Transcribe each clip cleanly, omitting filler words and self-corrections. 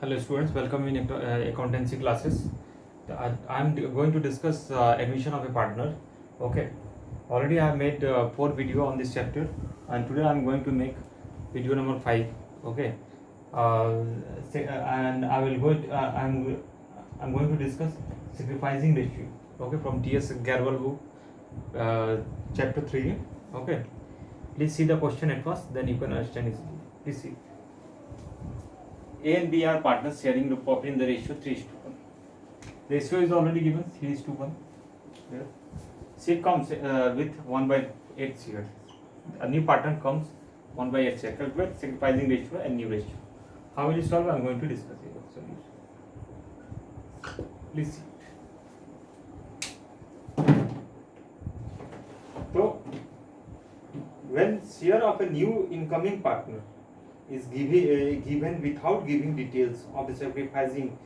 Hello students, welcome in accountancy classes. I'm going to discuss admission of a partner. Okay, already I have made 4 video on this chapter, and today I'm going to make video number 5. Okay, and I will go. I'm going to discuss sacrificing ratio. Okay, from T.S. Garwal book, chapter 3. Okay, please see the question at first, then you can understand easily. Please see. A and B are partners sharing the property in the ratio 3:1. Ratio is already given 3:1. Yeah. C comes with 1/8 share. A new partner comes 1/8 share. Calculate sacrificing ratio and new ratio. How will you solve? I am going to discuss here. Solution. Please see. So, when share of a new incoming partner is given without giving details of the sacrificing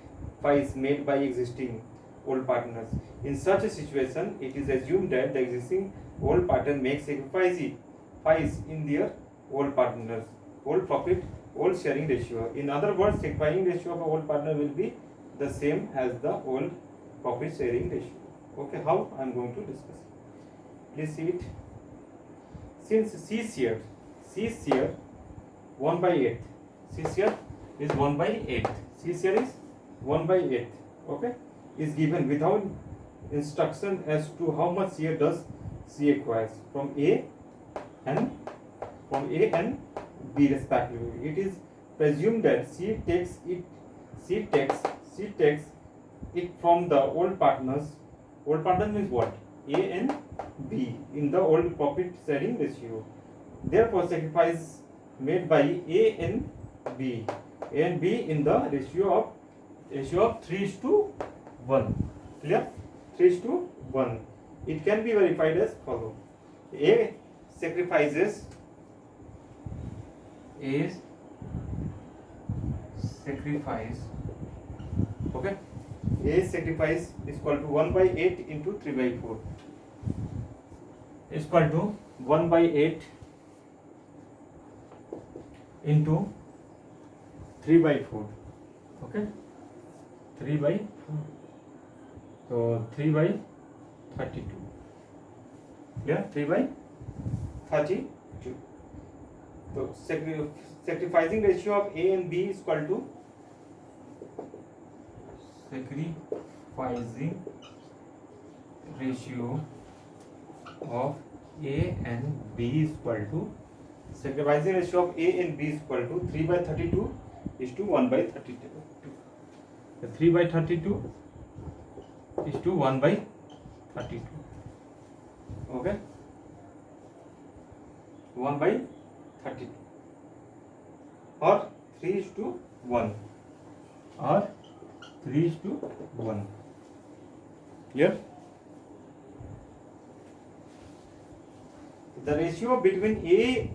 price made by existing old partners. In such a situation, it is assumed that the existing old partner makes sacrifice in their old partners, old profit, old sharing ratio. In other words, sacrificing ratio of a old partner will be the same as the old profit sharing ratio. Okay, how I am going to discuss. Please see it. Since C share 1/8. C share is 1/8. C share is 1/8. Okay, is given without instruction as to how much share does C acquires from A and B respectively. It is presumed that C takes it from the old partners. Old partner means what? A and B in the old profit sharing ratio. Therefore, sacrifice made by A and B in the ratio of 3:1. Clear? 3:1. It can be verified as follow. A sacrifice okay, A sacrifice is equal to 1/8 into 3/4 is equal to 1/8 into 3/4. Okay, 3/4. So 3/32. Yeah, 3/32. So sacrificing ratio of A and B is equal to sacrificing ratio of A and B is equal to sacrificing ratio of A and B is equal to 3/32 is to 1/32. The 3/32 is to 1/32. Okay, 1/32 or 3:1 or 3:1. Clear? The ratio between A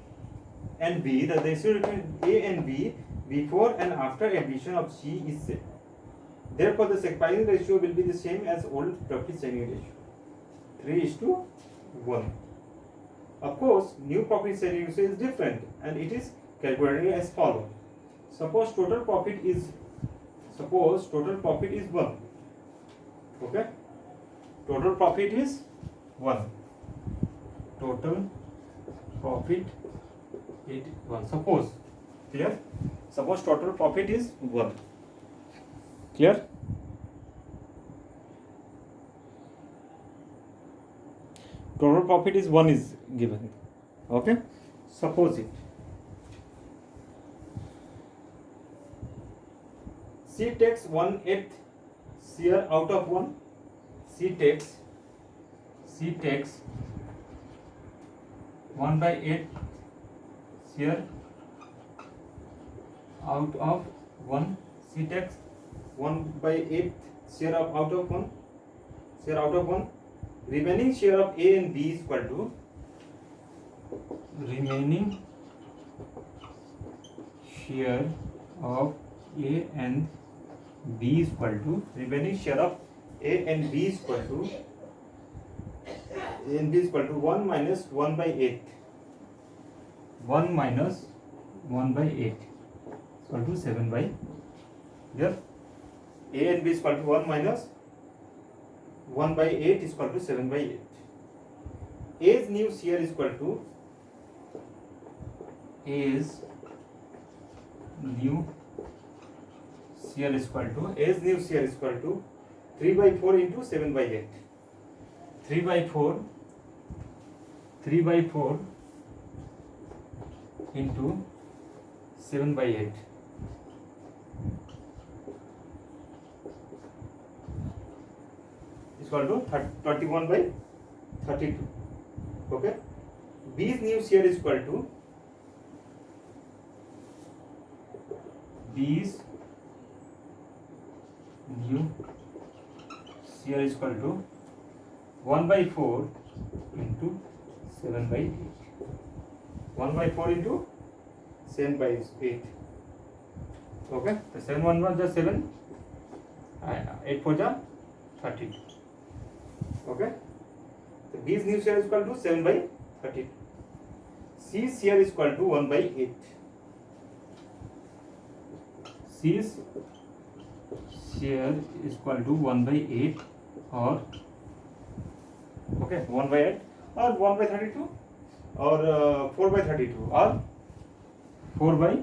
and B, the ratio between A and B before and after addition of C is set. Therefore, the sacrificing ratio will be the same as old profit sharing ratio, 3:1. Of course, new profit sharing ratio is different, and it is calculated as follows. Suppose total profit is 1. Okay, total profit is 1. Total profit is 1. Suppose, clear? Suppose total profit is 1. Clear? Total profit is 1 is given. Okay, suppose it. C takes 1/8 share out of 1. C takes 1/8 share out of 1. C takes 1/8 share out of 1. Remaining share of A and B is equal to remaining share of A and B is equal to remaining share of A and B is equal to 1 minus 1/8. 1 minus 1/8 equal to 7/8. Here a and b is equal to 1 minus 1 by 8 is equal to 7 by 8. A's new shear is equal to A's new shear is equal to 3 by 4 into 7 by 8. 3 by 4 into 7 by 8 is equal to 21 by 32. Okay. B's new shear is equal to B's new shear is equal to 1 by 4 into 7 by 8. 1 by 4 into 7 by 8. Okay. The 7 1 was just 7. 8 4 ja 32. Okay. The B's new shear is equal to 7 by 32. C's shear is equal to 1 by 8. C's shear is equal to 1 by 8 or 1 by 8 or 1 by 32 or 4 by 32 or 4 by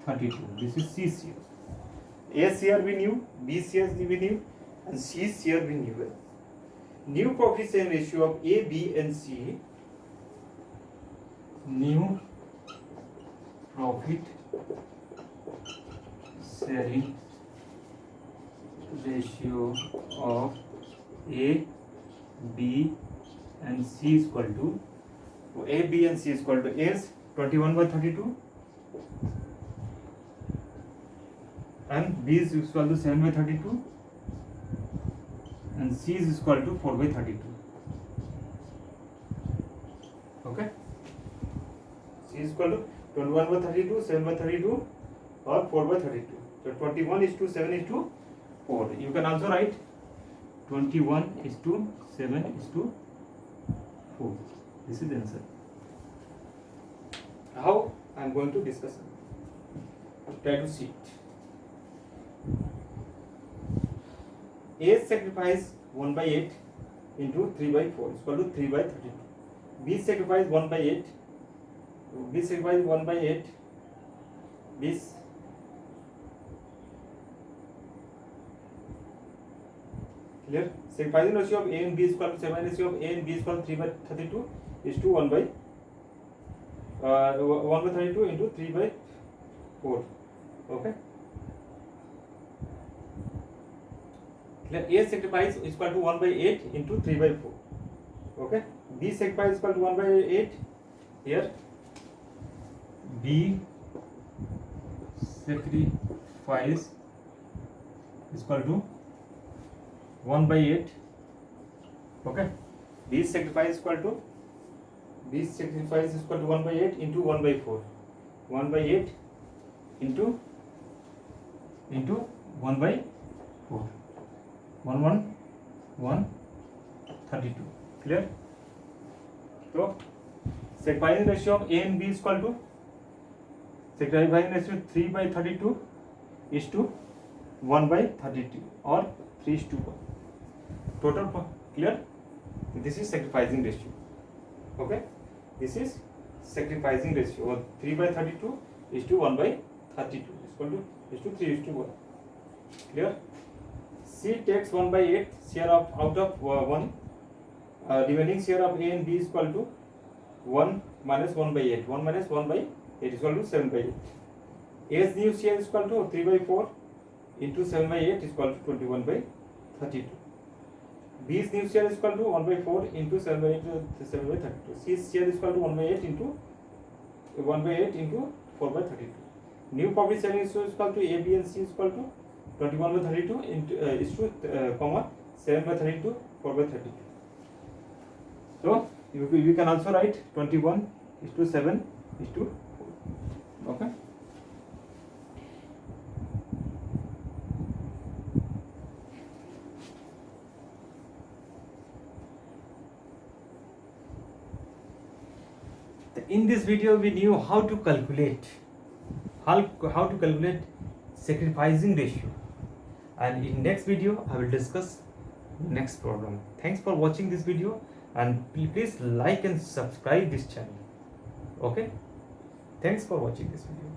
32. This is C's shear. A's shear we knew, B's shear we knew, and C's shear we knew. New profit sharing ratio of A, B and C. New profit sharing ratio of A, B and C is equal to A, B and C is equal to A is 21 by 32 and B is equal to 7 by 32 and C is equal to 4 by 32. Okay. C is equal to 21 by 32, 7 by 32 or 4 by 32. So 21 is to 7 is to 4. You can also write 21 is to 7 is to 4. This is the answer. How? I am going to discuss. Try to see it. A sacrifice 1 by 8 into 3 by 4 is equal to 3 by 32. B sacrifice 1 by 8. B sacrifice 1 by 8. B clear? Sacrificing ratio of A and B is equal to 7 ratio of A and B is equal to 3 by 32 is to 1 by 32 into 3 by 4. Okay. A sacrifice is equal to 1 by 8 into 3 by 4. Okay. B sacrifice is equal to 1 by 8. Here B sacrifice is equal to 1 by 8. Okay. B sacrifice is equal to 1 by 8 into 1 by 4. 1 by 8 into 1 by 4. 1 32. Clear? So sacrificing ratio of A and B is equal to sacrificing ratio 3 by 32 is to 1 by 32 or 3 is to 1. Total. Clear? This is sacrificing ratio. Okay. This is sacrificing ratio or 3 by 32 is to 1 by 32 is equal to is to 3 is to 1. Clear? C takes 1 by 8 share of out of 1. Remaining share of A and B is equal to 1 minus 1 by 8. 1 minus 1 by 8 is equal to 7 by 8. A's new share is equal to 3 by 4 into 7 by 8 is equal to 21 by 32. B's new share is equal to 1 by 4 into 7 by 8 to 7 by 32. C's share is equal to 1 by 8 into 1 by 8 into 4 by 32. New profit sharing ratio is equal to A, B and C is equal to 21 by 32 into is to 7 by 32, 4 by 32. So you can also write 21 is to 7 is to 4. Okay. In this video we knew how to calculate sacrificing ratio, and in next video I will discuss next problem. Thanks for watching this video, and please like and subscribe this channel. Okay, thanks for watching this video.